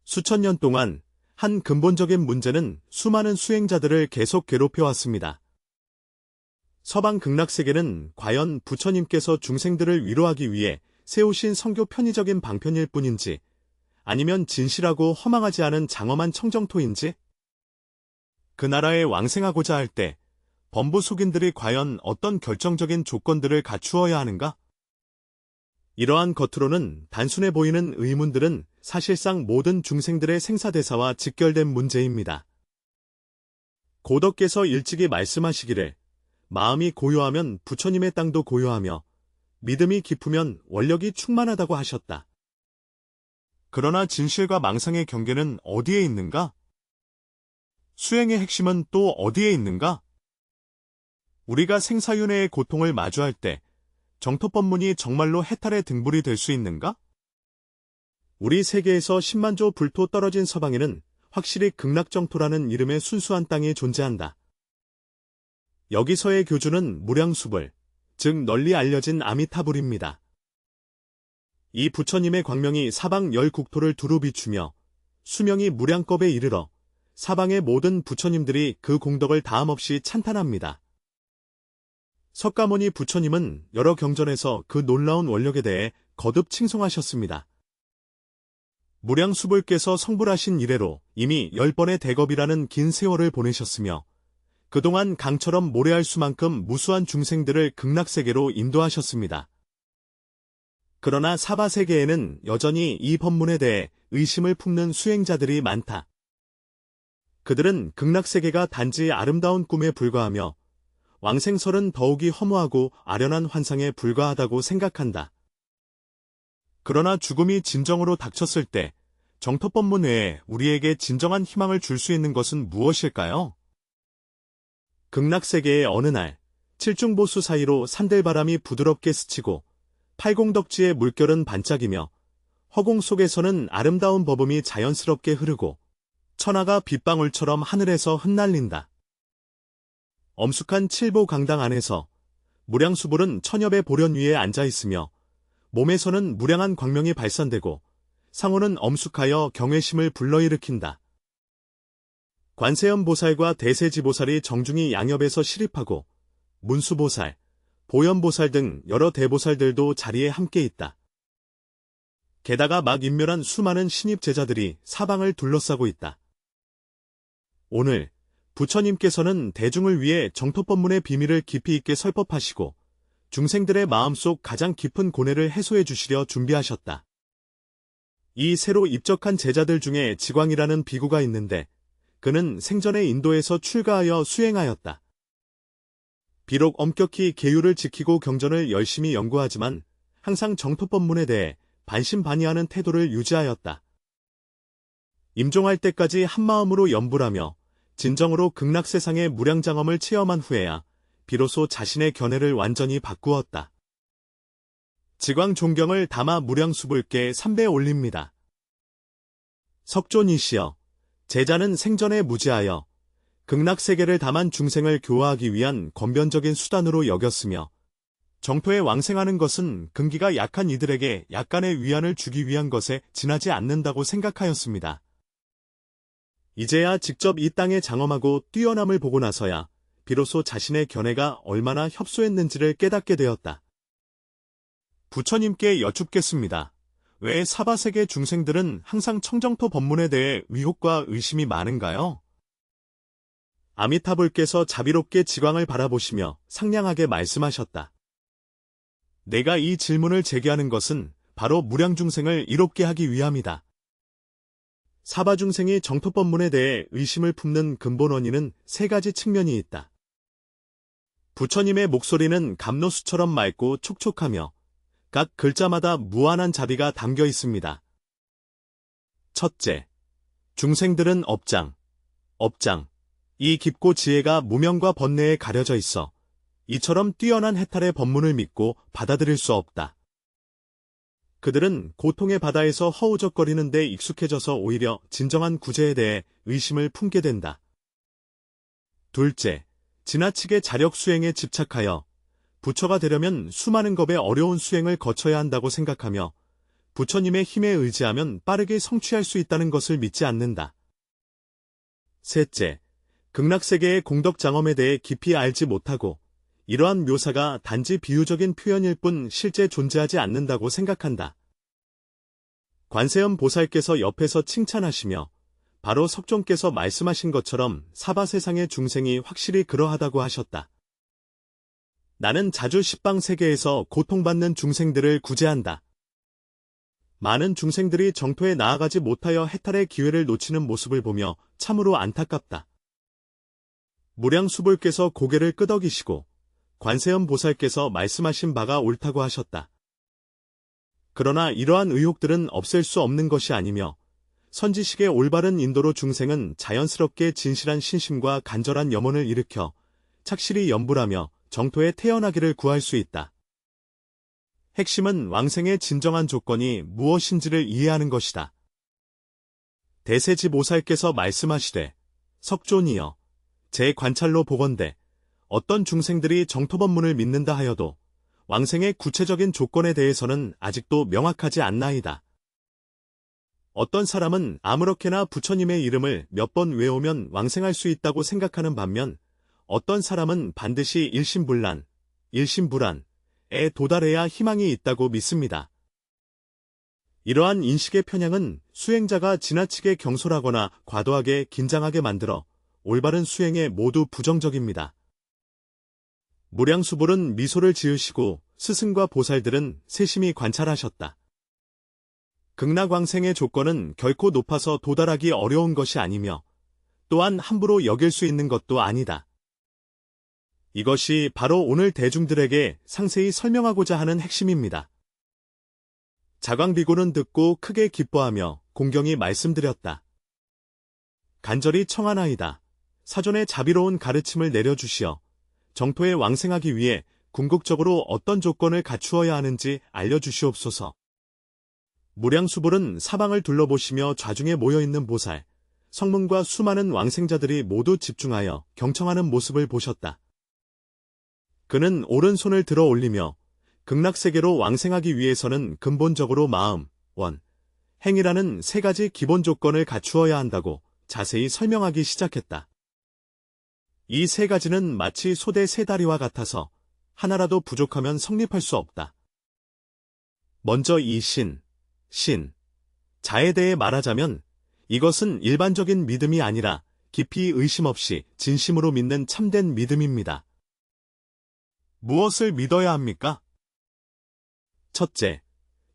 수천 년 동안 한 근본적인 문제는 수많은 수행자들을 계속 괴롭혀왔습니다. 서방 극락세계는 과연 부처님께서 중생들을 위로하기 위해 세우신 성교 편의적인 방편일 뿐인지, 아니면 진실하고 허망하지 않은 장엄한 청정토인지? 그 나라에 왕생하고자 할 때 범부 속인들이 과연 어떤 결정적인 조건들을 갖추어야 하는가? 이러한 겉으로는 단순해 보이는 의문들은 사실상 모든 중생들의 생사대사와 직결된 문제입니다. 고덕께서 일찍이 말씀하시기를 마음이 고요하면 부처님의 땅도 고요하며 믿음이 깊으면 원력이 충만하다고 하셨다. 그러나 진실과 망상의 경계는 어디에 있는가? 수행의 핵심은 또 어디에 있는가? 우리가 생사윤회의 고통을 마주할 때 정토법문이 정말로 해탈의 등불이 될 수 있는가? 우리 세계에서 10만조 불토 떨어진 서방에는 확실히 극락정토라는 이름의 순수한 땅이 존재한다. 여기서의 교주는 무량수불, 즉 널리 알려진 아미타불입니다. 이 부처님의 광명이 사방 10국토를 두루 비추며 수명이 무량겁에 이르러 사방의 모든 부처님들이 그 공덕을 다함없이 찬탄합니다. 석가모니 부처님은 여러 경전에서 그 놀라운 원력에 대해 거듭 칭송하셨습니다. 무량수불께서 성불하신 이래로 이미 10번의 대겁이라는 긴 세월을 보내셨으며 그동안 강처럼 모래알 수만큼 무수한 중생들을 극락세계로 인도하셨습니다. 그러나 사바세계에는 여전히 이 법문에 대해 의심을 품는 수행자들이 많다. 그들은 극락세계가 단지 아름다운 꿈에 불과하며 왕생설은 더욱이 허무하고 아련한 환상에 불과하다고 생각한다. 그러나 죽음이 진정으로 닥쳤을 때 정토법문 외에 우리에게 진정한 희망을 줄 수 있는 것은 무엇일까요? 극락세계의 어느 날 칠중보수 사이로 산들바람이 부드럽게 스치고 팔공덕지의 물결은 반짝이며 허공 속에서는 아름다운 버음이 자연스럽게 흐르고 천하가 빗방울처럼 하늘에서 흩날린다. 엄숙한 칠보강당 안에서 무량수불은 천엽의 보련 위에 앉아있으며 몸에서는 무량한 광명이 발산되고 상호는 엄숙하여 경외심을 불러일으킨다. 관세음보살과 대세지보살이 정중히 양옆에서 시립하고 문수보살, 보현보살 등 여러 대보살들도 자리에 함께 있다. 게다가 막 인멸한 수많은 신입 제자들이 사방을 둘러싸고 있다. 오늘 부처님께서는 대중을 위해 정토법문의 비밀을 깊이 있게 설법하시고 중생들의 마음속 가장 깊은 고뇌를 해소해 주시려 준비하셨다. 이 새로 입적한 제자들 중에 지광이라는 비구가 있는데 그는 생전에 인도에서 출가하여 수행하였다. 비록 엄격히 계율을 지키고 경전을 열심히 연구하지만 항상 정토법문에 대해 반신반의하는 태도를 유지하였다. 임종할 때까지 한마음으로 염불하며 진정으로 극락세상의 무량장엄을 체험한 후에야 비로소 자신의 견해를 완전히 바꾸었다. 지광 존경을 담아 무량수불께 삼배 올립니다. 석존이시여, 제자는 생전에 무지하여 극락세계를 담한 중생을 교화하기 위한 권변적인 수단으로 여겼으며 정토에 왕생하는 것은 근기가 약한 이들에게 약간의 위안을 주기 위한 것에 지나지 않는다고 생각하였습니다. 이제야 직접 이 땅에 장엄하고 뛰어남을 보고 나서야 비로소 자신의 견해가 얼마나 협소했는지를 깨닫게 되었다. 부처님께 여쭙겠습니다. 왜 사바세계 중생들은 항상 청정토 법문에 대해 위혹과 의심이 많은가요? 아미타불께서 자비롭게 지광을 바라보시며 상냥하게 말씀하셨다. 내가 이 질문을 제기하는 것은 바로 무량중생을 이롭게 하기 위함이다. 사바중생이 정토법문에 대해 의심을 품는 근본 원인은 세 가지 측면이 있다. 부처님의 목소리는 감로수처럼 맑고 촉촉하며 각 글자마다 무한한 자비가 담겨 있습니다. 첫째, 중생들은 업장, 이 깊고 지혜가 무명과 번뇌에 가려져 있어 이처럼 뛰어난 해탈의 법문을 믿고 받아들일 수 없다. 그들은 고통의 바다에서 허우적거리는 데 익숙해져서 오히려 진정한 구제에 대해 의심을 품게 된다. 둘째, 지나치게 자력 수행에 집착하여 부처가 되려면 수많은 겁의 어려운 수행을 거쳐야 한다고 생각하며 부처님의 힘에 의지하면 빠르게 성취할 수 있다는 것을 믿지 않는다. 셋째, 극락세계의 공덕장엄에 대해 깊이 알지 못하고 이러한 묘사가 단지 비유적인 표현일 뿐 실제 존재하지 않는다고 생각한다. 관세음 보살께서 옆에서 칭찬하시며 바로 석종께서 말씀하신 것처럼 사바세상의 중생이 확실히 그러하다고 하셨다. 나는 자주 십방 세계에서 고통받는 중생들을 구제한다. 많은 중생들이 정토에 나아가지 못하여 해탈의 기회를 놓치는 모습을 보며 참으로 안타깝다. 무량수불께서 고개를 끄덕이시고 관세음 보살께서 말씀하신 바가 옳다고 하셨다. 그러나 이러한 의혹들은 없앨 수 없는 것이 아니며 선지식의 올바른 인도로 중생은 자연스럽게 진실한 신심과 간절한 염원을 일으켜 착실히 염불하며 정토에 태어나기를 구할 수 있다. 핵심은 왕생의 진정한 조건이 무엇인지를 이해하는 것이다. 대세지보살께서 말씀하시되 석존이여 제 관찰로 보건대 어떤 중생들이 정토법문을 믿는다 하여도 왕생의 구체적인 조건에 대해서는 아직도 명확하지 않나이다. 어떤 사람은 아무렇게나 부처님의 이름을 몇 번 외우면 왕생할 수 있다고 생각하는 반면 어떤 사람은 반드시 일심불란, 일심불안에 도달해야 희망이 있다고 믿습니다. 이러한 인식의 편향은 수행자가 지나치게 경솔하거나 과도하게 긴장하게 만들어 올바른 수행에 모두 부정적입니다. 무량수불은 미소를 지으시고 스승과 보살들은 세심히 관찰하셨다. 극락왕생의 조건은 결코 높아서 도달하기 어려운 것이 아니며 또한 함부로 여길 수 있는 것도 아니다. 이것이 바로 오늘 대중들에게 상세히 설명하고자 하는 핵심입니다. 자광비구는 듣고 크게 기뻐하며 공경히 말씀드렸다. 간절히 청하나이다. 사존의 자비로운 가르침을 내려주시어 정토에 왕생하기 위해 궁극적으로 어떤 조건을 갖추어야 하는지 알려주시옵소서. 무량수불은 사방을 둘러보시며 좌중에 모여있는 보살, 성문과 수많은 왕생자들이 모두 집중하여 경청하는 모습을 보셨다. 그는 오른손을 들어 올리며 극락세계로 왕생하기 위해서는 근본적으로 마음, 원, 행이라는 세 가지 기본 조건을 갖추어야 한다고 자세히 설명하기 시작했다. 이 세 가지는 마치 소대 세 다리와 같아서 하나라도 부족하면 성립할 수 없다. 먼저 이 자에 대해 말하자면 이것은 일반적인 믿음이 아니라 깊이 의심 없이 진심으로 믿는 참된 믿음입니다. 무엇을 믿어야 합니까? 첫째,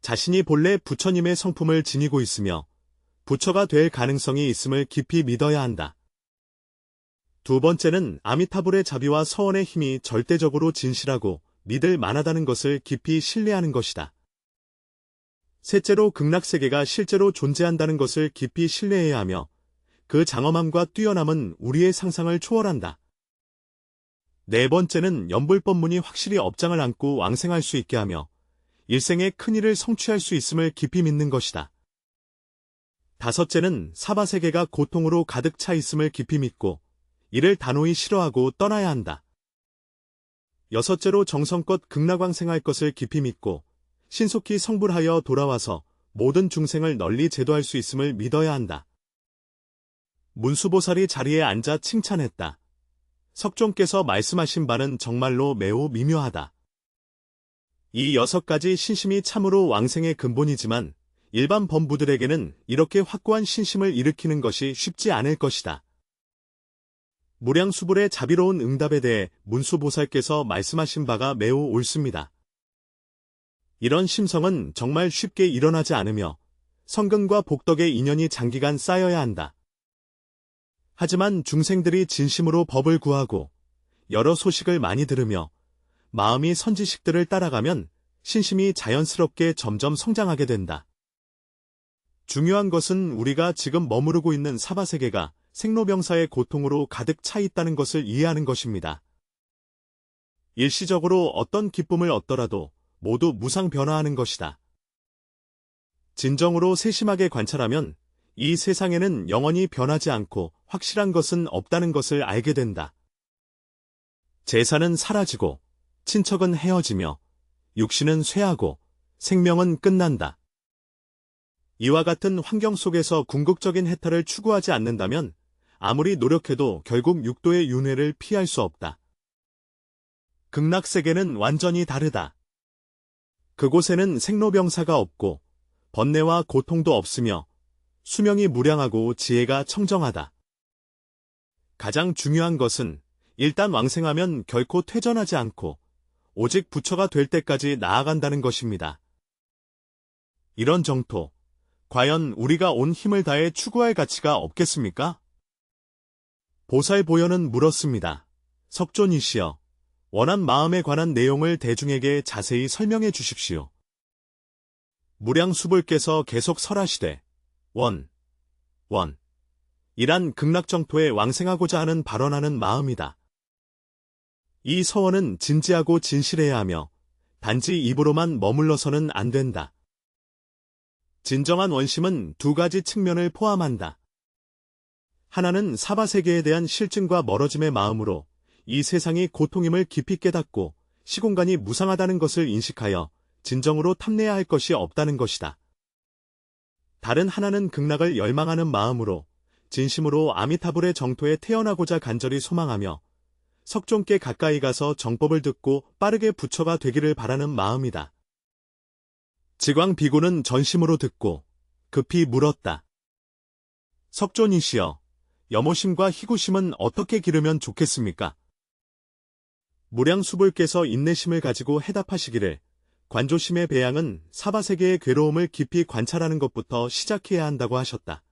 자신이 본래 부처님의 성품을 지니고 있으며 부처가 될 가능성이 있음을 깊이 믿어야 한다. 두 번째는 아미타불의 자비와 서원의 힘이 절대적으로 진실하고 믿을 만하다는 것을 깊이 신뢰하는 것이다. 셋째로 극락세계가 실제로 존재한다는 것을 깊이 신뢰해야 하며 그 장엄함과 뛰어남은 우리의 상상을 초월한다. 네 번째는 연불법문이 확실히 업장을 안고 왕생할 수 있게 하며 일생의 큰일을 성취할 수 있음을 깊이 믿는 것이다. 다섯째는 사바세계가 고통으로 가득 차 있음을 깊이 믿고 이를 단호히 싫어하고 떠나야 한다. 여섯째로 정성껏 극락왕생할 것을 깊이 믿고 신속히 성불하여 돌아와서 모든 중생을 널리 제도할 수 있음을 믿어야 한다. 문수보살이 자리에 앉아 칭찬했다. 석종께서 말씀하신 바는 정말로 매우 미묘하다. 이 6가지 신심이 참으로 왕생의 근본이지만 일반 범부들에게는 이렇게 확고한 신심을 일으키는 것이 쉽지 않을 것이다. 무량수불의 자비로운 응답에 대해 문수보살께서 말씀하신 바가 매우 옳습니다. 이런 심성은 정말 쉽게 일어나지 않으며 성근과 복덕의 인연이 장기간 쌓여야 한다. 하지만 중생들이 진심으로 법을 구하고 여러 소식을 많이 들으며 마음이 선지식들을 따라가면 신심이 자연스럽게 점점 성장하게 된다. 중요한 것은 우리가 지금 머무르고 있는 사바세계가 생로병사의 고통으로 가득 차 있다는 것을 이해하는 것입니다. 일시적으로 어떤 기쁨을 얻더라도 모두 무상변화하는 것이다. 진정으로 세심하게 관찰하면 이 세상에는 영원히 변하지 않고 확실한 것은 없다는 것을 알게 된다. 재산은 사라지고 친척은 헤어지며 육신은 쇠하고 생명은 끝난다. 이와 같은 환경 속에서 궁극적인 해탈을 추구하지 않는다면 아무리 노력해도 결국 육도의 윤회를 피할 수 없다. 극락세계는 완전히 다르다. 그곳에는 생로병사가 없고 번뇌와 고통도 없으며 수명이 무량하고 지혜가 청정하다. 가장 중요한 것은 일단 왕생하면 결코 퇴전하지 않고 오직 부처가 될 때까지 나아간다는 것입니다. 이런 정토, 과연 우리가 온 힘을 다해 추구할 가치가 없겠습니까? 보살보현은 물었습니다. 석존이시여, 원한 마음에 관한 내용을 대중에게 자세히 설명해 주십시오. 무량수불께서 계속 설하시되 이란 극락정토에 왕생하고자 하는 발언하는 마음이다. 이 서원은 진지하고 진실해야 하며 단지 입으로만 머물러서는 안 된다. 진정한 원심은 두 가지 측면을 포함한다. 하나는 사바세계에 대한 실증과 멀어짐의 마음으로 이 세상이 고통임을 깊이 깨닫고 시공간이 무상하다는 것을 인식하여 진정으로 탐내야 할 것이 없다는 것이다. 다른 하나는 극락을 열망하는 마음으로 진심으로 아미타불의 정토에 태어나고자 간절히 소망하며 석존께 가까이 가서 정법을 듣고 빠르게 부처가 되기를 바라는 마음이다. 지광 비구는 전심으로 듣고 급히 물었다. 석존이시여, 염호심과 희구심은 어떻게 기르면 좋겠습니까? 무량수불께서 인내심을 가지고 해답하시기를 관조심의 배양은 사바세계의 괴로움을 깊이 관찰하는 것부터 시작해야 한다고 하셨다.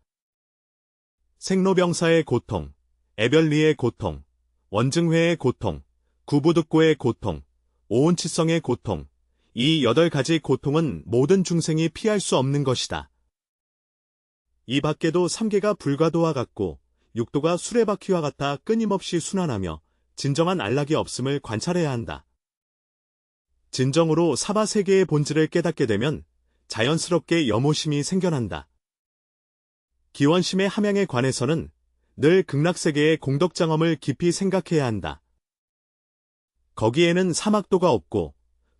생로병사의 고통, 애별리의 고통, 원증회의 고통, 구부득고의 고통, 오온치성의 고통, 이 8가지 고통은 모든 중생이 피할 수 없는 것이다. 이 밖에도 3계가 불과도와 같고 6도가 수레바퀴와 같아 끊임없이 순환하며 진정한 안락이 없음을 관찰해야 한다. 진정으로 사바세계의 본질을 깨닫게 되면 자연스럽게 염호심이 생겨난다. 기원심의 함양에 관해서는 늘 극락세계의 공덕장엄을 깊이 생각해야 한다. 거기에는 사막도가 없고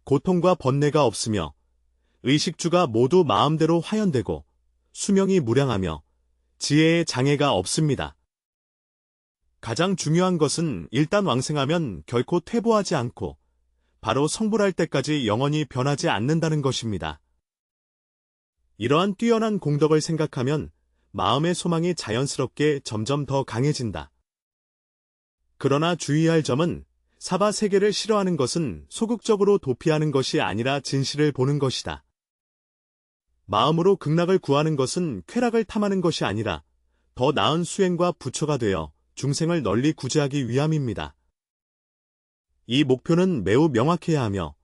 고통과 번뇌가 없으며 의식주가 모두 마음대로 화연되고 수명이 무량하며 지혜의 장애가 없습니다. 가장 중요한 것은 일단 왕생하면 결코 퇴보하지 않고 바로 성불할 때까지 영원히 변하지 않는다는 것입니다. 이러한 뛰어난 공덕을 생각하면 마음의 소망이 자연스럽게 점점 더 강해진다. 그러나 주의할 점은 사바세계를 싫어하는 것은 소극적으로 도피하는 것이 아니라 진실을 보는 것이다. 마음으로 극락을 구하는 것은 쾌락을 탐하는 것이 아니라 더 나은 수행과 부처가 되어 중생을 널리 구제하기 위함입니다. 이 목표는 매우 명확해야 하며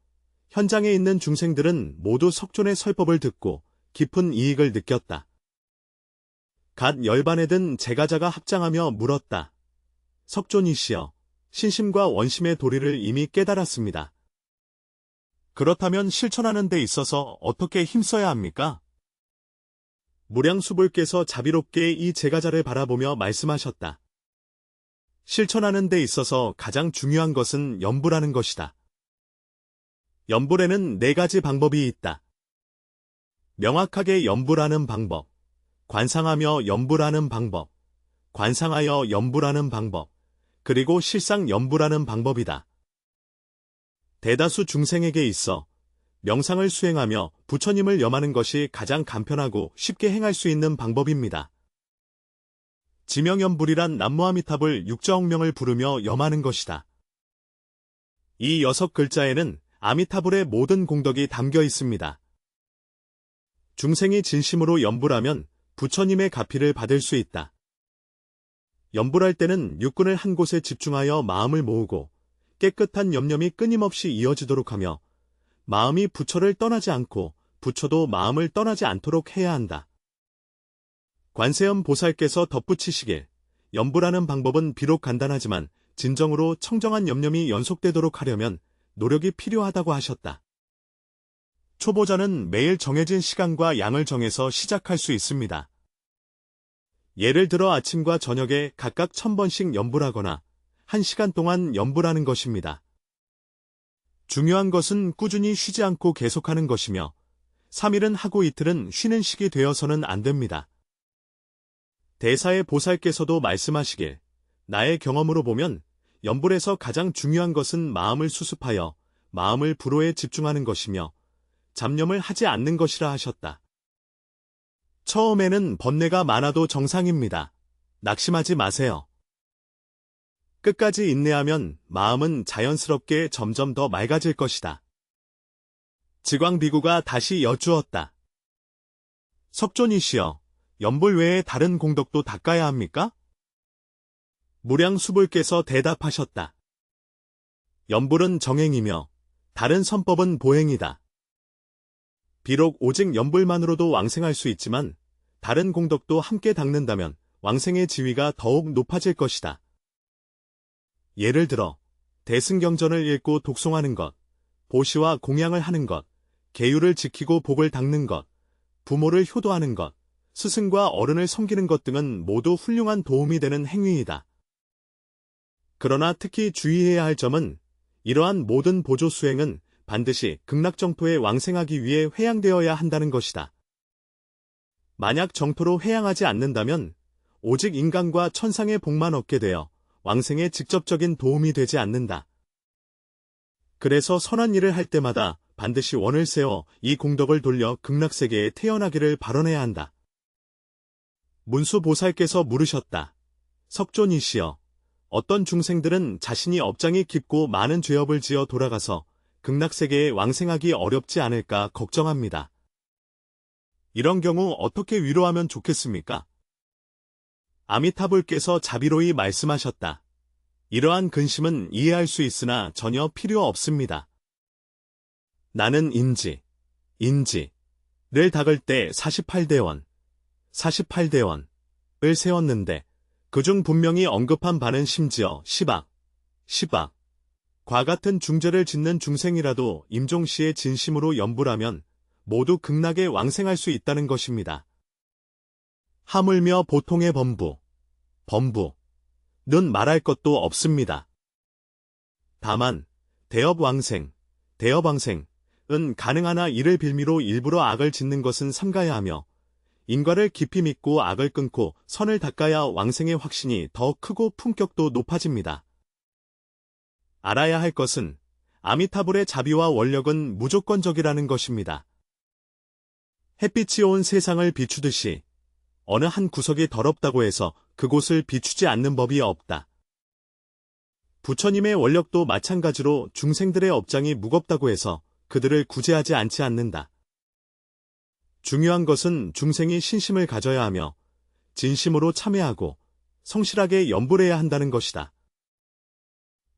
현장에 있는 중생들은 모두 석존의 설법을 듣고 깊은 이익을 느꼈다. 갓 열반에 든 제가자가 합장하며 물었다. 석존이시여, 신심과 원심의 도리를 이미 깨달았습니다. 그렇다면 실천하는 데 있어서 어떻게 힘써야 합니까? 무량수불께서 자비롭게 이 제가자를 바라보며 말씀하셨다. 실천하는 데 있어서 가장 중요한 것은 염불하는 것이다. 염불에는 4가지 방법이 있다. 명확하게 염불하는 방법, 관상하며 염불하는 방법, 관상하여 염불하는 방법, 그리고 실상 염불하는 방법이다. 대다수 중생에게 있어 명상을 수행하며 부처님을 염하는 것이 가장 간편하고 쉽게 행할 수 있는 방법입니다. 지명염불이란 남무아미탑을 육자홍명을 부르며 염하는 것이다. 이 6글자에는 아미타불의 모든 공덕이 담겨 있습니다. 중생이 진심으로 염불하면 부처님의 가피를 받을 수 있다. 염불할 때는 육군을 한 곳에 집중하여 마음을 모으고 깨끗한 염념이 끊임없이 이어지도록 하며 마음이 부처를 떠나지 않고 부처도 마음을 떠나지 않도록 해야 한다. 관세음 보살께서 덧붙이시길 염불하는 방법은 비록 간단하지만 진정으로 청정한 염념이 연속되도록 하려면 노력이 필요하다고 하셨다. 초보자는 매일 정해진 시간과 양을 정해서 시작할 수 있습니다. 예를 들어 아침과 저녁에 각각 1000번씩 염불하거나 1시간 동안 염불하는 것입니다. 중요한 것은 꾸준히 쉬지 않고 계속하는 것이며 3일은 하고 이틀은 쉬는 식이 되어서는 안 됩니다. 대사의 보살께서도 말씀하시길, 나의 경험으로 보면 연불에서 가장 중요한 것은 마음을 수습하여 마음을 불호에 집중하는 것이며 잡념을 하지 않는 것이라 하셨다. 처음에는 번뇌가 많아도 정상입니다. 낙심하지 마세요. 끝까지 인내하면 마음은 자연스럽게 점점 더 맑아질 것이다. 지광비구가 다시 여쭈었다. 석존이시여, 연불 외에 다른 공덕도 닦아야 합니까? 무량수불께서 대답하셨다. 연불은 정행이며 다른 선법은 보행이다. 비록 오직 연불만으로도 왕생할 수 있지만 다른 공덕도 함께 닦는다면 왕생의 지위가 더욱 높아질 것이다. 예를 들어 대승경전을 읽고 독송하는 것, 보시와 공양을 하는 것, 계율을 지키고 복을 닦는 것, 부모를 효도하는 것, 스승과 어른을 섬기는 것 등은 모두 훌륭한 도움이 되는 행위이다. 그러나 특히 주의해야 할 점은 이러한 모든 보조 수행은 반드시 극락정토에 왕생하기 위해 회양되어야 한다는 것이다. 만약 정토로 회양하지 않는다면 오직 인간과 천상의 복만 얻게 되어 왕생에 직접적인 도움이 되지 않는다. 그래서 선한 일을 할 때마다 반드시 원을 세워 이 공덕을 돌려 극락세계에 태어나기를 발언해야 한다. 문수보살께서 물으셨다. 석존이시여, 어떤 중생들은 자신이 업장이 깊고 많은 죄업을 지어 돌아가서 극락세계에 왕생하기 어렵지 않을까 걱정합니다. 이런 경우 어떻게 위로하면 좋겠습니까? 아미타불께서 자비로이 말씀하셨다. 이러한 근심은 이해할 수 있으나 전혀 필요 없습니다. 나는 인지를 닦을 때 48대원을 세웠는데 그중 분명히 언급한 바는 심지어 시박과 같은 중죄를 짓는 중생이라도 임종시에 진심으로 연불하면 모두 극락에 왕생할 수 있다는 것입니다. 하물며 보통의 범부는 말할 것도 없습니다. 다만 대업왕생은 가능하나 이를 빌미로 일부러 악을 짓는 것은 삼가야 하며 인과를 깊이 믿고 악을 끊고 선을 닦아야 왕생의 확신이 더 크고 품격도 높아집니다. 알아야 할 것은 아미타불의 자비와 원력은 무조건적이라는 것입니다. 햇빛이 온 세상을 비추듯이 어느 한 구석이 더럽다고 해서 그곳을 비추지 않는 법이 없다. 부처님의 원력도 마찬가지로 중생들의 업장이 무겁다고 해서 그들을 구제하지 않지 않는다. 중요한 것은 중생이 신심을 가져야 하며 진심으로 참회하고 성실하게 연불해야 한다는 것이다.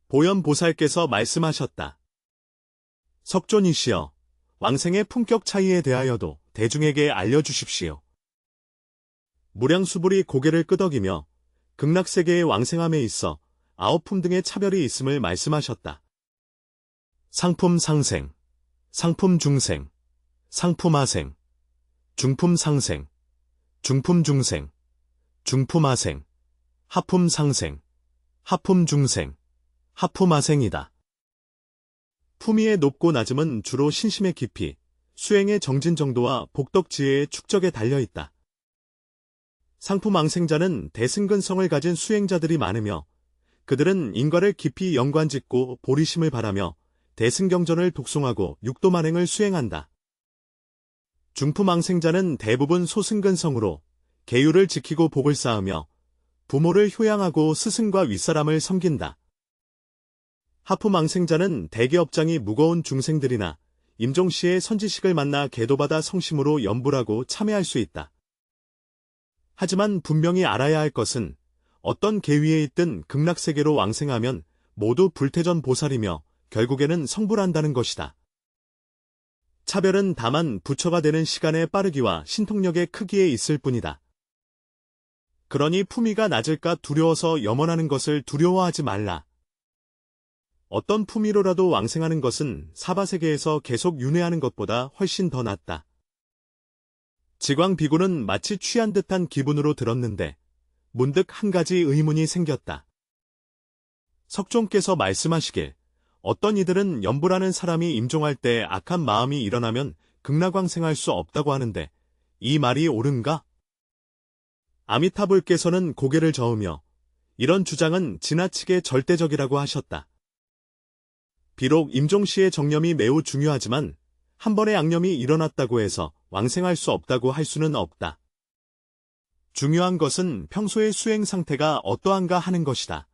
보현보살께서 말씀하셨다. 석존이시여, 왕생의 품격 차이에 대하여도 대중에게 알려주십시오. 무량수불이 고개를 끄덕이며 극락세계의 왕생함에 있어 9품 등의 차별이 있음을 말씀하셨다. 상품상생, 상품중생, 상품하생, 중품상생, 중품중생, 중품하생, 하품상생, 하품중생, 하품하생이다. 품위의 높고 낮음은 주로 신심의 깊이, 수행의 정진 정도와 복덕지혜의 축적에 달려있다. 상품왕생자는 대승근성을 가진 수행자들이 많으며 그들은 인과를 깊이 연관짓고 보리심을 바라며 대승경전을 독송하고 육도만행을 수행한다. 중품왕생자는 대부분 소승근성으로 계율을 지키고 복을 쌓으며 부모를 효양하고 스승과 윗사람을 섬긴다. 하품왕생자는 대개업장이 무거운 중생들이나 임종시의 선지식을 만나 계도받아 성심으로 연불하고 참회할 수 있다. 하지만 분명히 알아야 할 것은 어떤 계위에 있든 극락세계로 왕생하면 모두 불태전 보살이며 결국에는 성불한다는 것이다. 차별은 다만 부처가 되는 시간의 빠르기와 신통력의 크기에 있을 뿐이다. 그러니 품위가 낮을까 두려워서 염원하는 것을 두려워하지 말라. 어떤 품위로라도 왕생하는 것은 사바세계에서 계속 윤회하는 것보다 훨씬 더 낫다. 지광비구는 마치 취한 듯한 기분으로 들었는데 문득 한 가지 의문이 생겼다. 석종께서 말씀하시길 어떤 이들은 연불하는 사람이 임종할 때 악한 마음이 일어나면 극락왕생할 수 없다고 하는데 이 말이 옳은가? 아미타불께서는 고개를 저으며 이런 주장은 지나치게 절대적이라고 하셨다. 비록 임종씨의 정념이 매우 중요하지만 한 번의 악념이 일어났다고 해서 왕생할 수 없다고 할 수는 없다. 중요한 것은 평소의 수행 상태가 어떠한가 하는 것이다.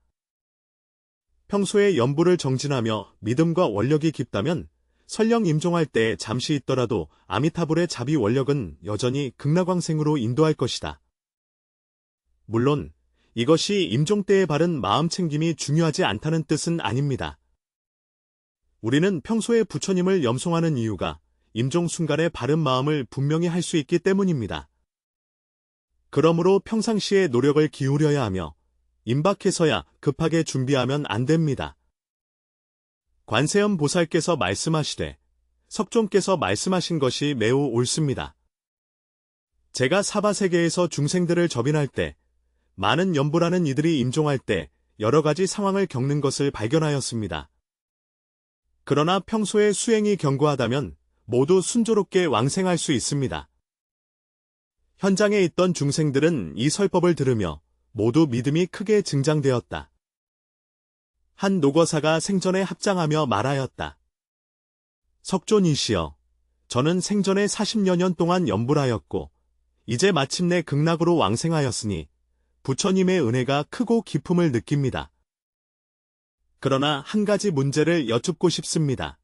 평소에 염불을 정진하며 믿음과 원력이 깊다면 설령 임종할 때 잠시 있더라도 아미타불의 자비 원력은 여전히 극락왕생으로 인도할 것이다. 물론 이것이 임종 때의 바른 마음 챙김이 중요하지 않다는 뜻은 아닙니다. 우리는 평소에 부처님을 염송하는 이유가 임종 순간의 바른 마음을 분명히 할 수 있기 때문입니다. 그러므로 평상시에 노력을 기울여야 하며 임박해서야 급하게 준비하면 안 됩니다. 관세음 보살께서 말씀하시되 석종께서 말씀하신 것이 매우 옳습니다. 제가 사바세계에서 중생들을 접인할 때 많은 염불하는 이들이 임종할 때 여러 가지 상황을 겪는 것을 발견하였습니다. 그러나 평소에 수행이 견고하다면 모두 순조롭게 왕생할 수 있습니다. 현장에 있던 중생들은 이 설법을 들으며 모두 믿음이 크게 증장되었다. 한 노거사가 생전에 합장하며 말하였다. 석존이시여, 저는 생전에 40여 년 동안 염불하였고 이제 마침내 극락으로 왕생하였으니 부처님의 은혜가 크고 기품을 느낍니다. 그러나 한 가지 문제를 여쭙고 싶습니다.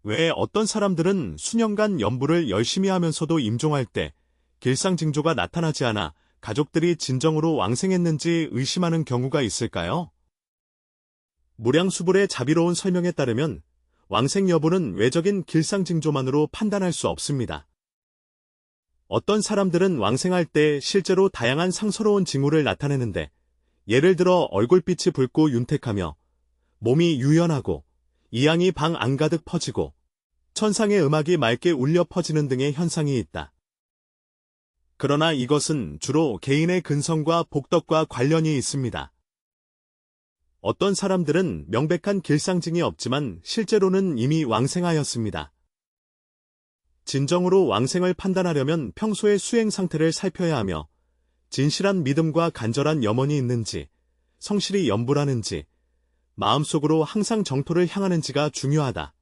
왜 어떤 사람들은 수년간 염불을 열심히 하면서도 임종할 때 길상징조가 나타나지 않아 가족들이 진정으로 왕생했는지 의심하는 경우가 있을까요? 무량수불의 자비로운 설명에 따르면 왕생 여부는 외적인 길상징조만으로 판단할 수 없습니다. 어떤 사람들은 왕생할 때 실제로 다양한 상서로운 징후를 나타내는데 예를 들어 얼굴빛이 붉고 윤택하며 몸이 유연하고 이양이 방 안가득 퍼지고 천상의 음악이 맑게 울려 퍼지는 등의 현상이 있다. 그러나 이것은 주로 개인의 근성과 복덕과 관련이 있습니다. 어떤 사람들은 명백한 길상징이 없지만 실제로는 이미 왕생하였습니다. 진정으로 왕생을 판단하려면 평소의 수행 상태를 살펴야 하며 진실한 믿음과 간절한 염원이 있는지, 성실히 염불하는지, 마음속으로 항상 정토를 향하는지가 중요하다.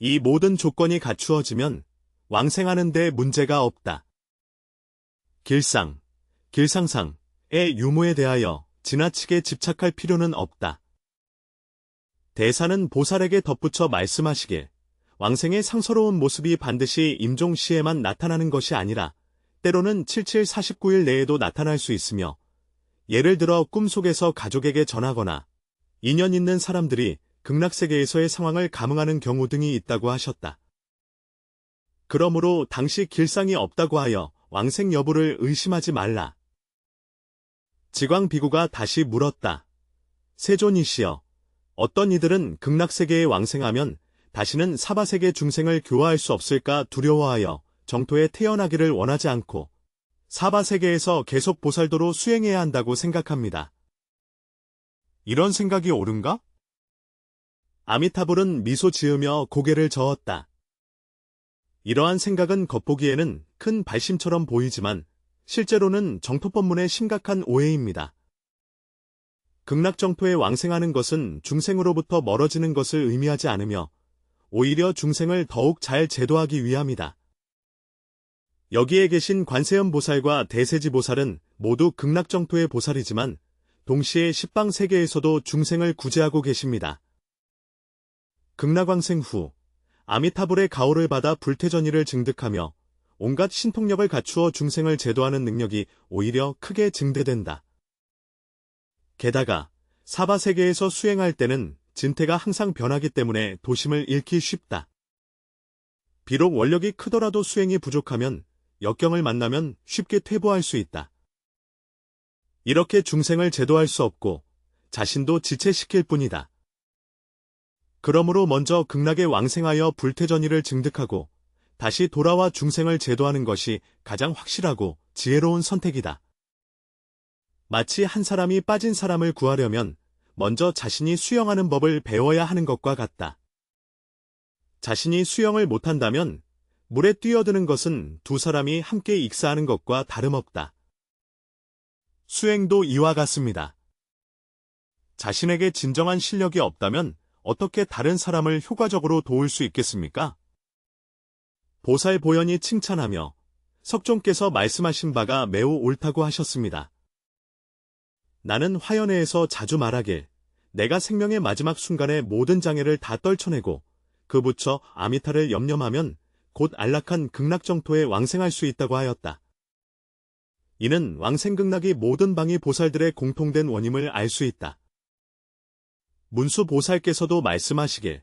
이 모든 조건이 갖추어지면 왕생하는 데 문제가 없다. 길상, 길상상의 유무에 대하여 지나치게 집착할 필요는 없다. 대사는 보살에게 덧붙여 말씀하시길 왕생의 상서로운 모습이 반드시 임종 시에만 나타나는 것이 아니라 때로는 7749일 내에도 나타날 수 있으며 예를 들어 꿈속에서 가족에게 전하거나 인연 있는 사람들이 극락세계에서의 상황을 감응하는 경우 등이 있다고 하셨다. 그러므로 당시 길상이 없다고 하여 왕생 여부를 의심하지 말라. 지광비구가 다시 물었다. 세존이시여, 어떤 이들은 극락세계에 왕생하면 다시는 사바세계 중생을 교화할 수 없을까 두려워하여 정토에 태어나기를 원하지 않고 사바세계에서 계속 보살도로 수행해야 한다고 생각합니다. 이런 생각이 옳은가? 아미타불은 미소 지으며 고개를 저었다. 이러한 생각은 겉보기에는 큰 발심처럼 보이지만 실제로는 정토법문의 심각한 오해입니다. 극락정토에 왕생하는 것은 중생으로부터 멀어지는 것을 의미하지 않으며 오히려 중생을 더욱 잘 제도하기 위함이다. 여기에 계신 관세음 보살과 대세지 보살은 모두 극락정토의 보살이지만 동시에 십방세계에서도 중생을 구제하고 계십니다. 극락왕생 후 아미타불의 가호를 받아 불태전의를 증득하며 온갖 신통력을 갖추어 중생을 제도하는 능력이 오히려 크게 증대된다. 게다가 사바세계에서 수행할 때는 진태가 항상 변하기 때문에 도심을 잃기 쉽다. 비록 원력이 크더라도 수행이 부족하면 역경을 만나면 쉽게 퇴보할 수 있다. 이렇게 중생을 제도할 수 없고 자신도 지체시킬 뿐이다. 그러므로 먼저 극락에 왕생하여 불태전의를 증득하고 다시 돌아와 중생을 제도하는 것이 가장 확실하고 지혜로운 선택이다. 마치 한 사람이 빠진 사람을 구하려면 먼저 자신이 수영하는 법을 배워야 하는 것과 같다. 자신이 수영을 못한다면 물에 뛰어드는 것은 두 사람이 함께 익사하는 것과 다름없다. 수행도 이와 같습니다. 자신에게 진정한 실력이 없다면 어떻게 다른 사람을 효과적으로 도울 수 있겠습니까? 보살보현이 칭찬하며 석종께서 말씀하신 바가 매우 옳다고 하셨습니다. 나는 화연회에서 자주 말하길 내가 생명의 마지막 순간에 모든 장애를 다 떨쳐내고 그 부처 아미타를 염념하면 곧 안락한 극락정토에 왕생할 수 있다고 하였다. 이는 왕생극락이 모든 방위 보살들의 공통된 원임을 알 수 있다. 문수 보살께서도 말씀하시길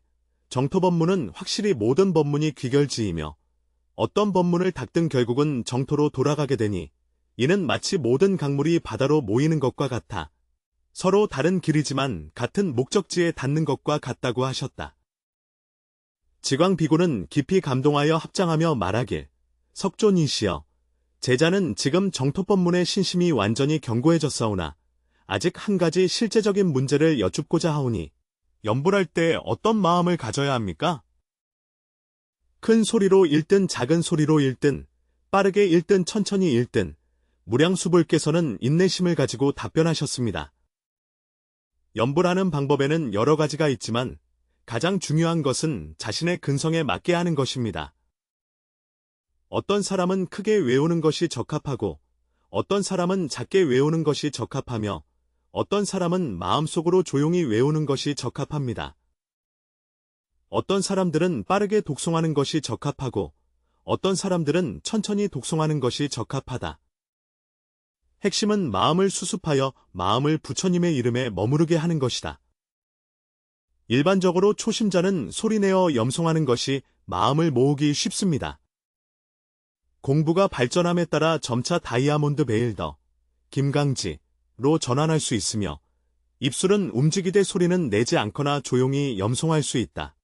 정토법문은 확실히 모든 법문이 귀결지이며 어떤 법문을 닦든 결국은 정토로 돌아가게 되니 이는 마치 모든 강물이 바다로 모이는 것과 같아 서로 다른 길이지만 같은 목적지에 닿는 것과 같다고 하셨다. 지광비구는 깊이 감동하여 합장하며 말하길 석존이시여 제자는 지금 정토법문의 신심이 완전히 견고해졌사오나 아직 한 가지 실제적인 문제를 여쭙고자 하오니 염불할 때 어떤 마음을 가져야 합니까? 큰 소리로 읽든 작은 소리로 읽든 빠르게 읽든 천천히 읽든 무량수불께서는 인내심을 가지고 답변하셨습니다. 염불하는 방법에는 여러 가지가 있지만 가장 중요한 것은 자신의 근성에 맞게 하는 것입니다. 어떤 사람은 크게 외우는 것이 적합하고 어떤 사람은 작게 외우는 것이 적합하며 어떤 사람은 마음속으로 조용히 외우는 것이 적합합니다. 어떤 사람들은 빠르게 독송하는 것이 적합하고 어떤 사람들은 천천히 독송하는 것이 적합하다. 핵심은 마음을 수습하여 마음을 부처님의 이름에 머무르게 하는 것이다. 일반적으로 초심자는 소리내어 염송하는 것이 마음을 모으기 쉽습니다. 공부가 발전함에 따라 점차 다이아몬드 베일더, 김강지로 전환할 수 있으며 입술은 움직이되 소리는 내지 않거나 조용히 염송할 수 있다.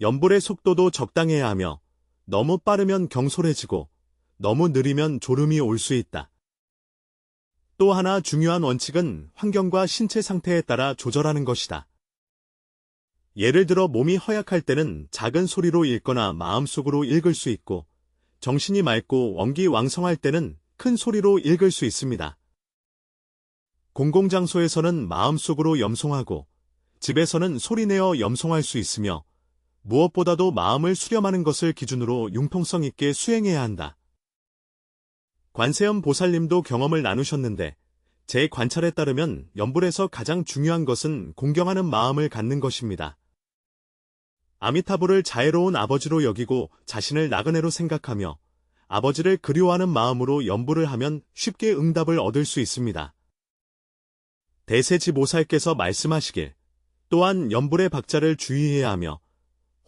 염불의 속도도 적당해야 하며 너무 빠르면 경솔해지고 너무 느리면 졸음이 올 수 있다. 또 하나 중요한 원칙은 환경과 신체 상태에 따라 조절하는 것이다. 예를 들어 몸이 허약할 때는 작은 소리로 읽거나 마음속으로 읽을 수 있고 정신이 맑고 원기왕성할 때는 큰 소리로 읽을 수 있습니다. 공공장소에서는 마음속으로 염송하고 집에서는 소리내어 염송할 수 있으며 무엇보다도 마음을 수렴하는 것을 기준으로 융통성 있게 수행해야 한다. 관세음 보살님도 경험을 나누셨는데 제 관찰에 따르면 염불에서 가장 중요한 것은 공경하는 마음을 갖는 것입니다. 아미타불을 자애로운 아버지로 여기고 자신을 나그네로 생각하며 아버지를 그리워하는 마음으로 염불을 하면 쉽게 응답을 얻을 수 있습니다. 대세지보살께서 말씀하시길 또한 염불의 박자를 주의해야 하며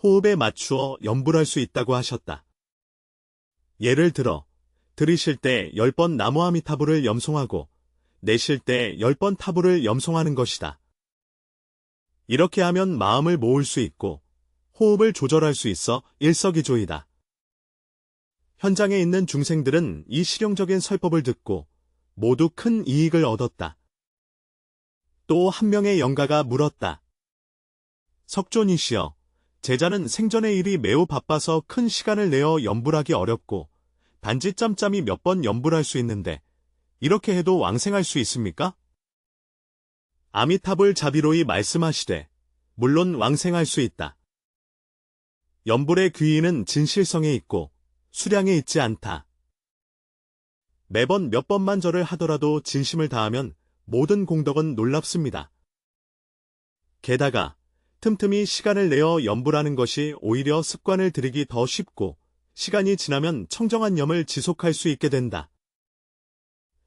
호흡에 맞추어 염불할 수 있다고 하셨다. 예를 들어 들이쉴 때 10번 나무아미타불을 염송하고 내쉴 때 10번 타불을 염송하는 것이다. 이렇게 하면 마음을 모을 수 있고 호흡을 조절할 수 있어 일석이조이다. 현장에 있는 중생들은 이 실용적인 설법을 듣고 모두 큰 이익을 얻었다. 또 한 명의 영가가 물었다. 석존이시여, 제자는 생전의 일이 매우 바빠서 큰 시간을 내어 염불하기 어렵고 단지 짬짬이 몇 번 염불할 수 있는데 이렇게 해도 왕생할 수 있습니까? 아미타불 자비로이 말씀하시되 물론 왕생할 수 있다. 염불의 귀의는 진실성에 있고 수량에 있지 않다. 매번 몇 번만 절을 하더라도 진심을 다하면 모든 공덕은 놀랍습니다. 게다가 틈틈이 시간을 내어 염불하는 것이 오히려 습관을 들이기 더 쉽고 시간이 지나면 청정한 염을 지속할 수 있게 된다.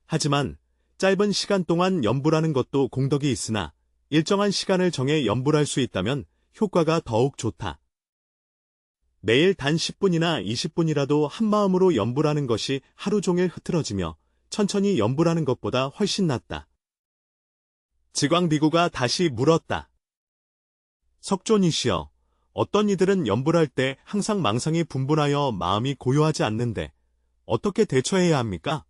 하지만 짧은 시간 동안 염불하는 것도 공덕이 있으나 일정한 시간을 정해 염불할 수 있다면 효과가 더욱 좋다. 매일 단 10분이나 20분이라도 한마음으로 염불하는 것이 하루 종일 흐트러지며 천천히 염불하는 것보다 훨씬 낫다. 지광비구가 다시 물었다. 석존이시여, 어떤 이들은 염불할 때 항상 망상이 분분하여 마음이 고요하지 않는데 어떻게 대처해야 합니까?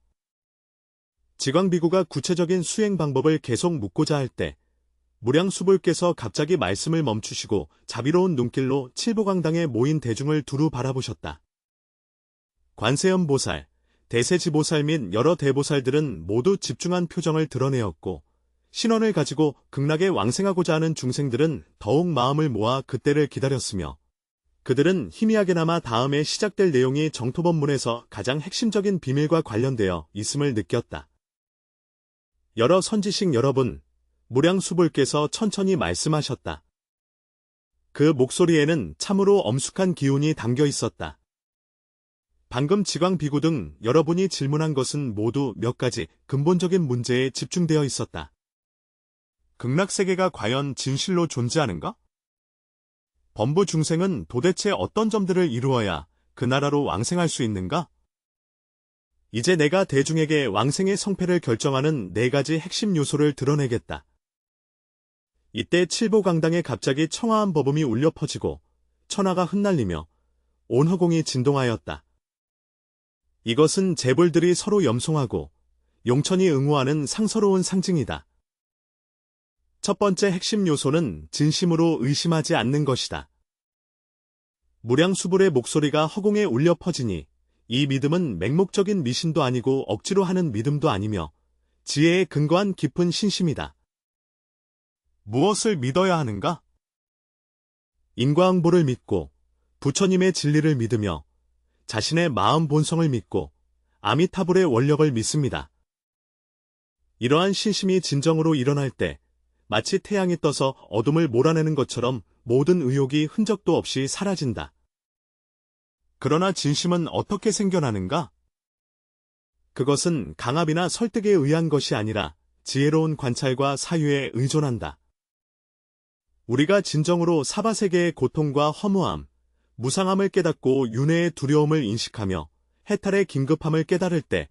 지광비구가 구체적인 수행 방법을 계속 묻고자 할 때 무량수불께서 갑자기 말씀을 멈추시고 자비로운 눈길로 칠보강당에 모인 대중을 두루 바라보셨다. 관세음보살, 대세지보살 및 여러 대보살들은 모두 집중한 표정을 드러내었고 신원을 가지고 극락에 왕생하고자 하는 중생들은 더욱 마음을 모아 그때를 기다렸으며 그들은 희미하게나마 다음에 시작될 내용이 정토법문에서 가장 핵심적인 비밀과 관련되어 있음을 느꼈다. 여러 선지식 여러분, 무량수불께서 천천히 말씀하셨다. 그 목소리에는 참으로 엄숙한 기운이 담겨 있었다. 방금 지광비구 등 여러분이 질문한 것은 모두 몇 가지 근본적인 문제에 집중되어 있었다. 극락세계가 과연 진실로 존재하는가? 범부 중생은 도대체 어떤 점들을 이루어야 그 나라로 왕생할 수 있는가? 이제 내가 대중에게 왕생의 성패를 결정하는 4가지 핵심 요소를 드러내겠다. 이때 칠보강당에 갑자기 청아한 법음이 울려 퍼지고 천하가 흩날리며 온 허공이 진동하였다. 이것은 재벌들이 서로 염송하고 용천이 응호하는 상서로운 상징이다. 첫 번째 핵심 요소는 진심으로 의심하지 않는 것이다. 무량수불의 목소리가 허공에 울려 퍼지니 이 믿음은 맹목적인 미신도 아니고 억지로 하는 믿음도 아니며 지혜에 근거한 깊은 신심이다. 무엇을 믿어야 하는가? 인과응보를 믿고 부처님의 진리를 믿으며 자신의 마음 본성을 믿고 아미타불의 원력을 믿습니다. 이러한 신심이 진정으로 일어날 때 마치 태양이 떠서 어둠을 몰아내는 것처럼 모든 의욕이 흔적도 없이 사라진다. 그러나 진심은 어떻게 생겨나는가? 그것은 강압이나 설득에 의한 것이 아니라 지혜로운 관찰과 사유에 의존한다. 우리가 진정으로 사바세계의 고통과 허무함, 무상함을 깨닫고 윤회의 두려움을 인식하며 해탈의 긴급함을 깨달을 때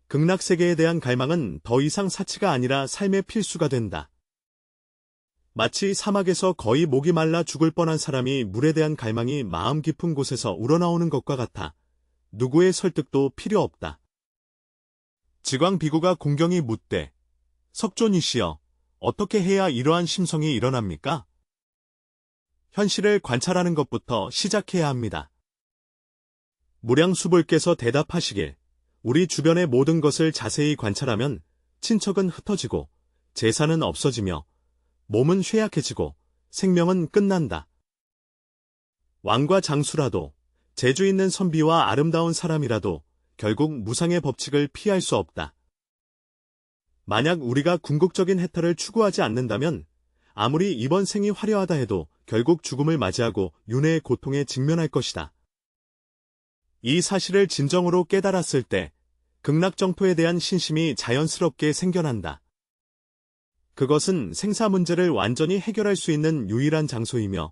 극락세계에 대한 갈망은 더 이상 사치가 아니라 삶의 필수가 된다. 마치 사막에서 거의 목이 말라 죽을 뻔한 사람이 물에 대한 갈망이 마음 깊은 곳에서 우러나오는 것과 같아 누구의 설득도 필요 없다. 지광비구가 공경히 묻되 석존이시여 어떻게 해야 이러한 심성이 일어납니까? 현실을 관찰하는 것부터 시작해야 합니다. 무량수불께서 대답하시길 우리 주변의 모든 것을 자세히 관찰하면 친척은 흩어지고 재산은 없어지며 몸은 쇠약해지고 생명은 끝난다. 왕과 장수라도 재주 있는 선비와 아름다운 사람이라도 결국 무상의 법칙을 피할 수 없다. 만약 우리가 궁극적인 해탈을 추구하지 않는다면 아무리 이번 생이 화려하다 해도 결국 죽음을 맞이하고 윤회의 고통에 직면할 것이다. 이 사실을 진정으로 깨달았을 때 극락정토에 대한 신심이 자연스럽게 생겨난다. 그것은 생사 문제를 완전히 해결할 수 있는 유일한 장소이며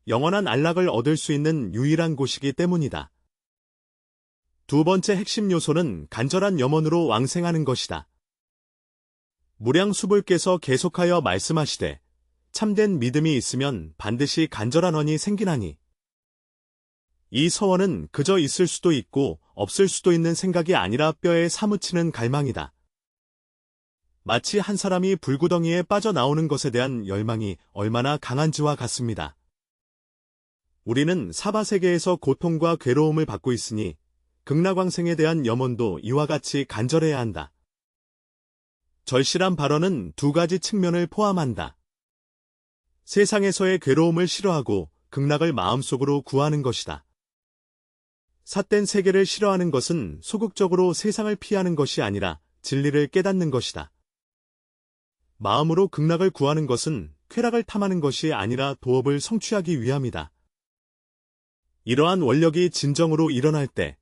영원한 안락을 얻을 수 있는 유일한 곳이기 때문이다. 두 번째 핵심 요소는 간절한 염원으로 왕생하는 것이다. 무량수불께서 계속하여 말씀하시되 참된 믿음이 있으면 반드시 간절한 원이 생기나니 이 서원은 그저 있을 수도 있고 없을 수도 있는 생각이 아니라 뼈에 사무치는 갈망이다. 마치 한 사람이 불구덩이에 빠져나오는 것에 대한 열망이 얼마나 강한지와 같습니다. 우리는 사바세계에서 고통과 괴로움을 받고 있으니 극락왕생에 대한 염원도 이와 같이 간절해야 한다. 절실한 발언은 2가지 측면을 포함한다. 세상에서의 괴로움을 싫어하고 극락을 마음속으로 구하는 것이다. 삿된 세계를 싫어하는 것은 소극적으로 세상을 피하는 것이 아니라 진리를 깨닫는 것이다. 마음으로 극락을 구하는 것은 쾌락을 탐하는 것이 아니라 도업을 성취하기 위함이다. 이러한 원력이 진정으로 일어날 때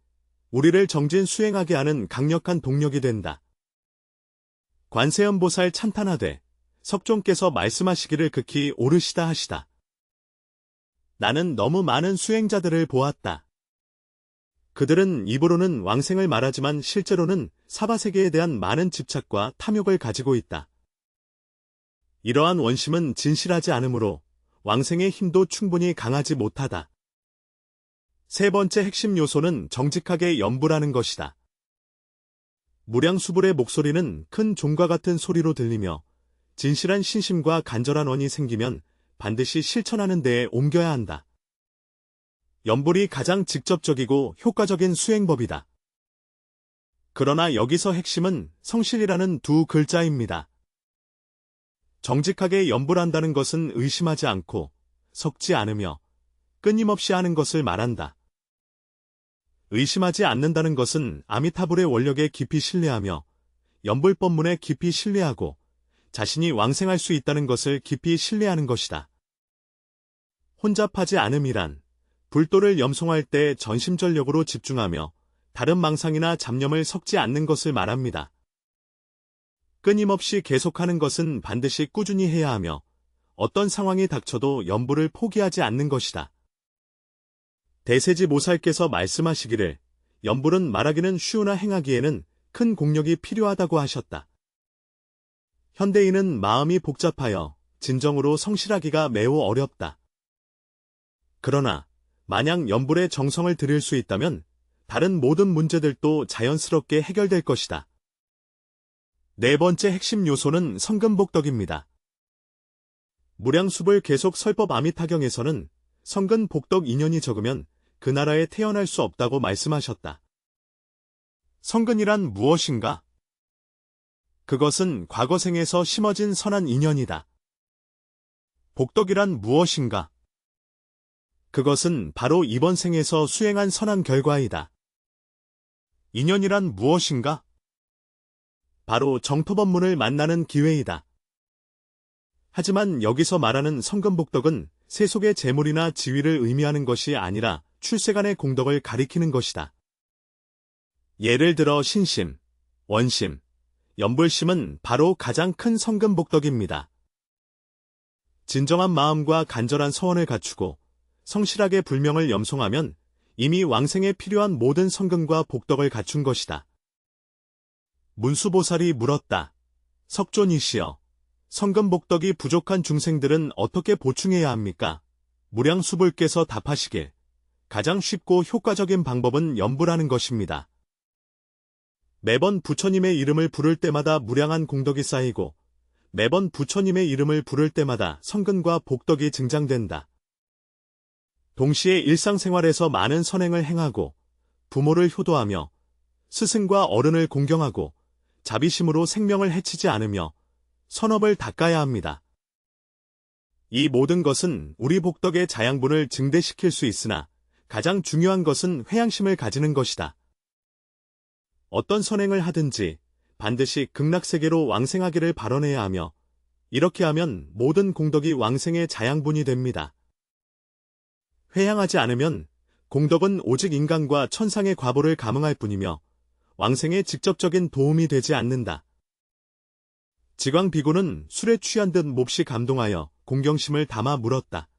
우리를 정진 수행하게 하는 강력한 동력이 된다. 관세음보살 찬탄하되 석존께서 말씀하시기를 극히 옳으시다 하시다. 나는 너무 많은 수행자들을 보았다. 그들은 입으로는 왕생을 말하지만 실제로는 사바세계에 대한 많은 집착과 탐욕을 가지고 있다. 이러한 원심은 진실하지 않으므로 왕생의 힘도 충분히 강하지 못하다. 세 번째 핵심 요소는 정직하게 염불하는 것이다. 무량수불의 목소리는 큰 종과 같은 소리로 들리며 진실한 신심과 간절한 원이 생기면 반드시 실천하는 데에 옮겨야 한다. 염불이 가장 직접적이고 효과적인 수행법이다. 그러나 여기서 핵심은 성실이라는 두 글자입니다. 정직하게 염불한다는 것은 의심하지 않고 섞지 않으며 끊임없이 하는 것을 말한다. 의심하지 않는다는 것은 아미타불의 원력에 깊이 신뢰하며 염불법문에 깊이 신뢰하고 자신이 왕생할 수 있다는 것을 깊이 신뢰하는 것이다. 혼잡하지 않음이란 불도를 염송할 때 전심전력으로 집중하며 다른 망상이나 잡념을 섞지 않는 것을 말합니다. 끊임없이 계속하는 것은 반드시 꾸준히 해야 하며 어떤 상황이 닥쳐도 염불을 포기하지 않는 것이다. 대세지 모살께서 말씀하시기를 염불은 말하기는 쉬우나 행하기에는 큰 공력이 필요하다고 하셨다. 현대인은 마음이 복잡하여 진정으로 성실하기가 매우 어렵다. 그러나 만약 염불에 정성을 들일 수 있다면 다른 모든 문제들도 자연스럽게 해결될 것이다. 네 번째 핵심 요소는 성근복덕입니다. 무량숲을 계속 설법 아미타경에서는 성근복덕 인연이 적으면 그 나라에 태어날 수 없다고 말씀하셨다. 성근이란 무엇인가? 그것은 과거생에서 심어진 선한 인연이다. 복덕이란 무엇인가? 그것은 바로 이번 생에서 수행한 선한 결과이다. 인연이란 무엇인가? 바로 정토법문을 만나는 기회이다. 하지만 여기서 말하는 성근복덕은 세속의 재물이나 지위를 의미하는 것이 아니라 출세간의 공덕을 가리키는 것이다. 예를 들어 신심, 원심, 염불심은 바로 가장 큰 성근복덕입니다. 진정한 마음과 간절한 서원을 갖추고 성실하게 불명을 염송하면 이미 왕생에 필요한 모든 성근과 복덕을 갖춘 것이다. 문수보살이 물었다. 석존이시여, 성근복덕이 부족한 중생들은 어떻게 보충해야 합니까? 무량수불께서 답하시길, 가장 쉽고 효과적인 방법은 염불하는 것입니다. 매번 부처님의 이름을 부를 때마다 무량한 공덕이 쌓이고 매번 부처님의 이름을 부를 때마다 성근과 복덕이 증장된다. 동시에 일상생활에서 많은 선행을 행하고 부모를 효도하며 스승과 어른을 공경하고 자비심으로 생명을 해치지 않으며 선업을 닦아야 합니다. 이 모든 것은 우리 복덕의 자양분을 증대시킬 수 있으나 가장 중요한 것은 회양심을 가지는 것이다. 어떤 선행을 하든지 반드시 극락세계로 왕생하기를 발언해야 하며 이렇게 하면 모든 공덕이 왕생의 자양분이 됩니다. 회양하지 않으면 공덕은 오직 인간과 천상의 과보를 감응할 뿐이며 왕생에 직접적인 도움이 되지 않는다. 지광비구는 술에 취한 듯 몹시 감동하여 공경심을 담아 물었다.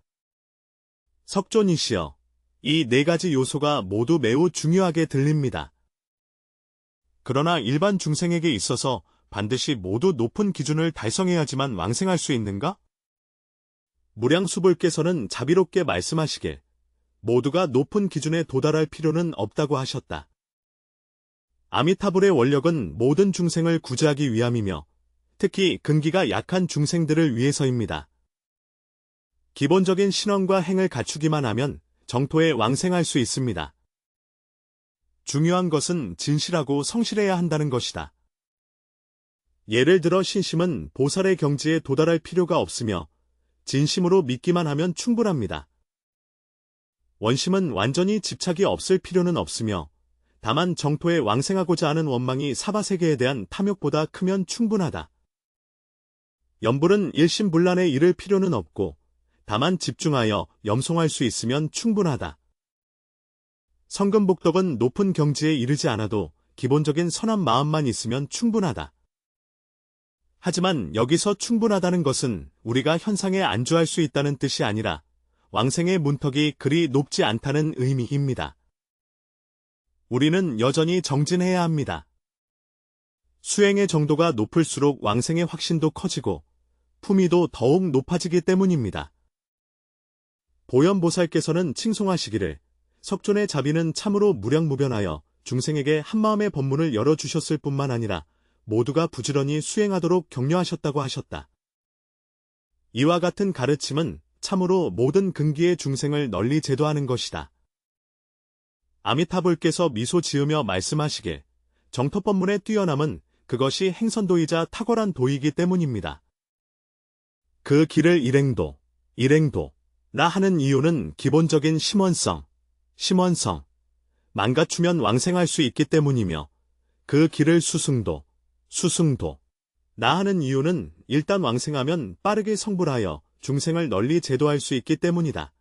석존이시여, 이 네 가지 요소가 모두 매우 중요하게 들립니다. 그러나 일반 중생에게 있어서 반드시 모두 높은 기준을 달성해야지만 왕생할 수 있는가? 무량수불께서는 자비롭게 말씀하시길, 모두가 높은 기준에 도달할 필요는 없다고 하셨다. 아미타불의 원력은 모든 중생을 구제하기 위함이며 특히 근기가 약한 중생들을 위해서입니다. 기본적인 신원과 행을 갖추기만 하면 정토에 왕생할 수 있습니다. 중요한 것은 진실하고 성실해야 한다는 것이다. 예를 들어 신심은 보살의 경지에 도달할 필요가 없으며 진심으로 믿기만 하면 충분합니다. 원심은 완전히 집착이 없을 필요는 없으며 다만 정토에 왕생하고자 하는 원망이 사바세계에 대한 탐욕보다 크면 충분하다. 염불은 일심불란에 이를 필요는 없고 다만 집중하여 염송할 수 있으면 충분하다. 성근복덕은 높은 경지에 이르지 않아도 기본적인 선한 마음만 있으면 충분하다. 하지만 여기서 충분하다는 것은 우리가 현상에 안주할 수 있다는 뜻이 아니라 왕생의 문턱이 그리 높지 않다는 의미입니다. 우리는 여전히 정진해야 합니다. 수행의 정도가 높을수록 왕생의 확신도 커지고 품위도 더욱 높아지기 때문입니다. 보현보살께서는 칭송하시기를 석존의 자비는 참으로 무량무변하여 중생에게 한마음의 법문을 열어주셨을 뿐만 아니라 모두가 부지런히 수행하도록 격려하셨다고 하셨다. 이와 같은 가르침은 참으로 모든 근기의 중생을 널리 제도하는 것이다. 아미타불께서 미소 지으며 말씀하시길, 정토법문의 뛰어남은 그것이 행선도이자 탁월한 도이기 때문입니다. 그 길을 일행도라 하는 이유는 기본적인 심원성, 망가추면 왕생할 수 있기 때문이며, 그 길을 수승도라 하는 이유는 일단 왕생하면 빠르게 성불하여 중생을 널리 제도할 수 있기 때문이다.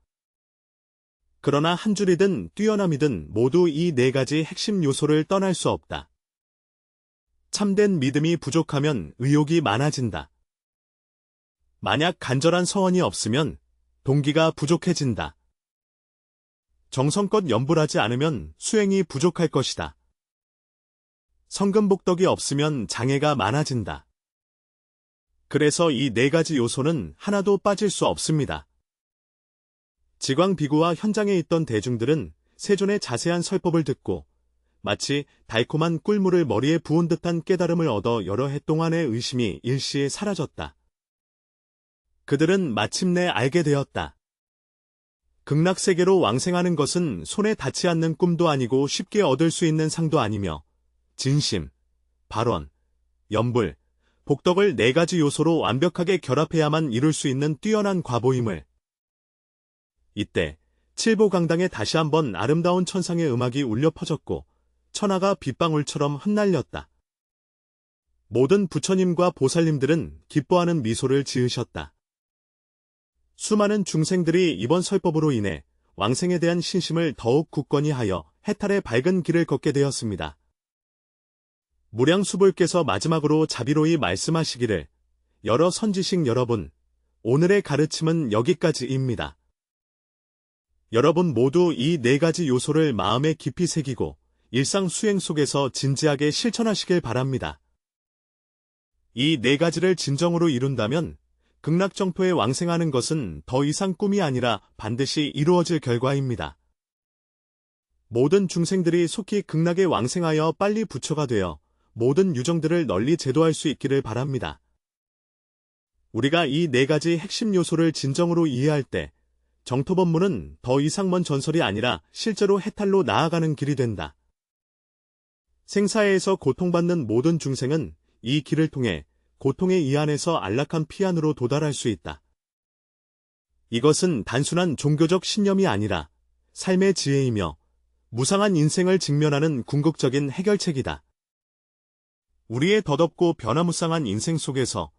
그러나 한 줄이든 뛰어남이든 모두 이 네 가지 핵심 요소를 떠날 수 없다. 참된 믿음이 부족하면 의욕이 많아진다. 만약 간절한 서원이 없으면 동기가 부족해진다. 정성껏 염불하지 않으면 수행이 부족할 것이다. 성금복덕이 없으면 장애가 많아진다. 그래서 이 네 가지 요소는 하나도 빠질 수 없습니다. 지광비구와 현장에 있던 대중들은 세존의 자세한 설법을 듣고 마치 달콤한 꿀물을 머리에 부은 듯한 깨달음을 얻어 여러 해 동안의 의심이 일시에 사라졌다. 그들은 마침내 알게 되었다. 극락세계로 왕생하는 것은 손에 닿지 않는 꿈도 아니고 쉽게 얻을 수 있는 상도 아니며 진심, 발원, 염불, 복덕을 네 가지 요소로 완벽하게 결합해야만 이룰 수 있는 뛰어난 과보임을. 이때 칠보강당에 다시 한번 아름다운 천상의 음악이 울려 퍼졌고 천하가 빗방울처럼 흩날렸다. 모든 부처님과 보살님들은 기뻐하는 미소를 지으셨다. 수많은 중생들이 이번 설법으로 인해 왕생에 대한 신심을 더욱 굳건히 하여 해탈의 밝은 길을 걷게 되었습니다. 무량수불께서 마지막으로 자비로이 말씀하시기를, 여러 선지식 여러분, 오늘의 가르침은 여기까지입니다. 여러분 모두 이 네 가지 요소를 마음에 깊이 새기고 일상 수행 속에서 진지하게 실천하시길 바랍니다. 이 네 가지를 진정으로 이룬다면 극락정토에 왕생하는 것은 더 이상 꿈이 아니라 반드시 이루어질 결과입니다. 모든 중생들이 속히 극락에 왕생하여 빨리 부처가 되어 모든 유정들을 널리 제도할 수 있기를 바랍니다. 우리가 이 네 가지 핵심 요소를 진정으로 이해할 때 정토법문은 더 이상 먼 전설이 아니라 실제로 해탈로 나아가는 길이 된다. 생사해에서 고통받는 모든 중생은 이 길을 통해 고통의 이안에서 안락한 피안으로 도달할 수 있다. 이것은 단순한 종교적 신념이 아니라 삶의 지혜이며 무상한 인생을 직면하는 궁극적인 해결책이다. 우리의 덧없고 변화무쌍한 인생 속에서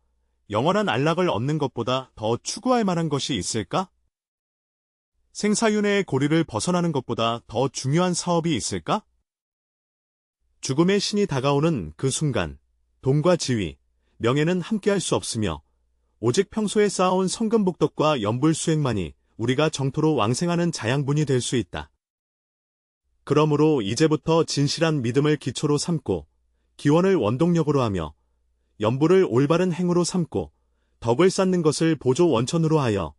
영원한 안락을 얻는 것보다 더 추구할 만한 것이 있을까? 생사윤회의 고리를 벗어나는 것보다 더 중요한 사업이 있을까? 죽음의 신이 다가오는 그 순간, 돈과 지위, 명예는 함께할 수 없으며 오직 평소에 쌓아온 성금복덕과 염불수행만이 우리가 정토로 왕생하는 자양분이 될 수 있다. 그러므로 이제부터 진실한 믿음을 기초로 삼고 기원을 원동력으로 하며 염불을 올바른 행으로 삼고 덕을 쌓는 것을 보조 원천으로 하여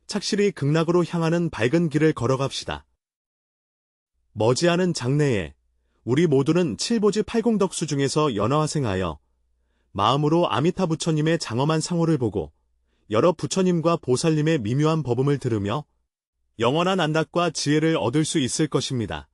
착실히 극락으로 향하는 밝은 길을 걸어갑시다. 머지않은 장래에 우리 모두는 칠보지 팔공덕수 중에서 연화화생하여 마음으로 아미타 부처님의 장엄한 상호를 보고 여러 부처님과 보살님의 미묘한 법음을 들으며 영원한 안락과 지혜를 얻을 수 있을 것입니다.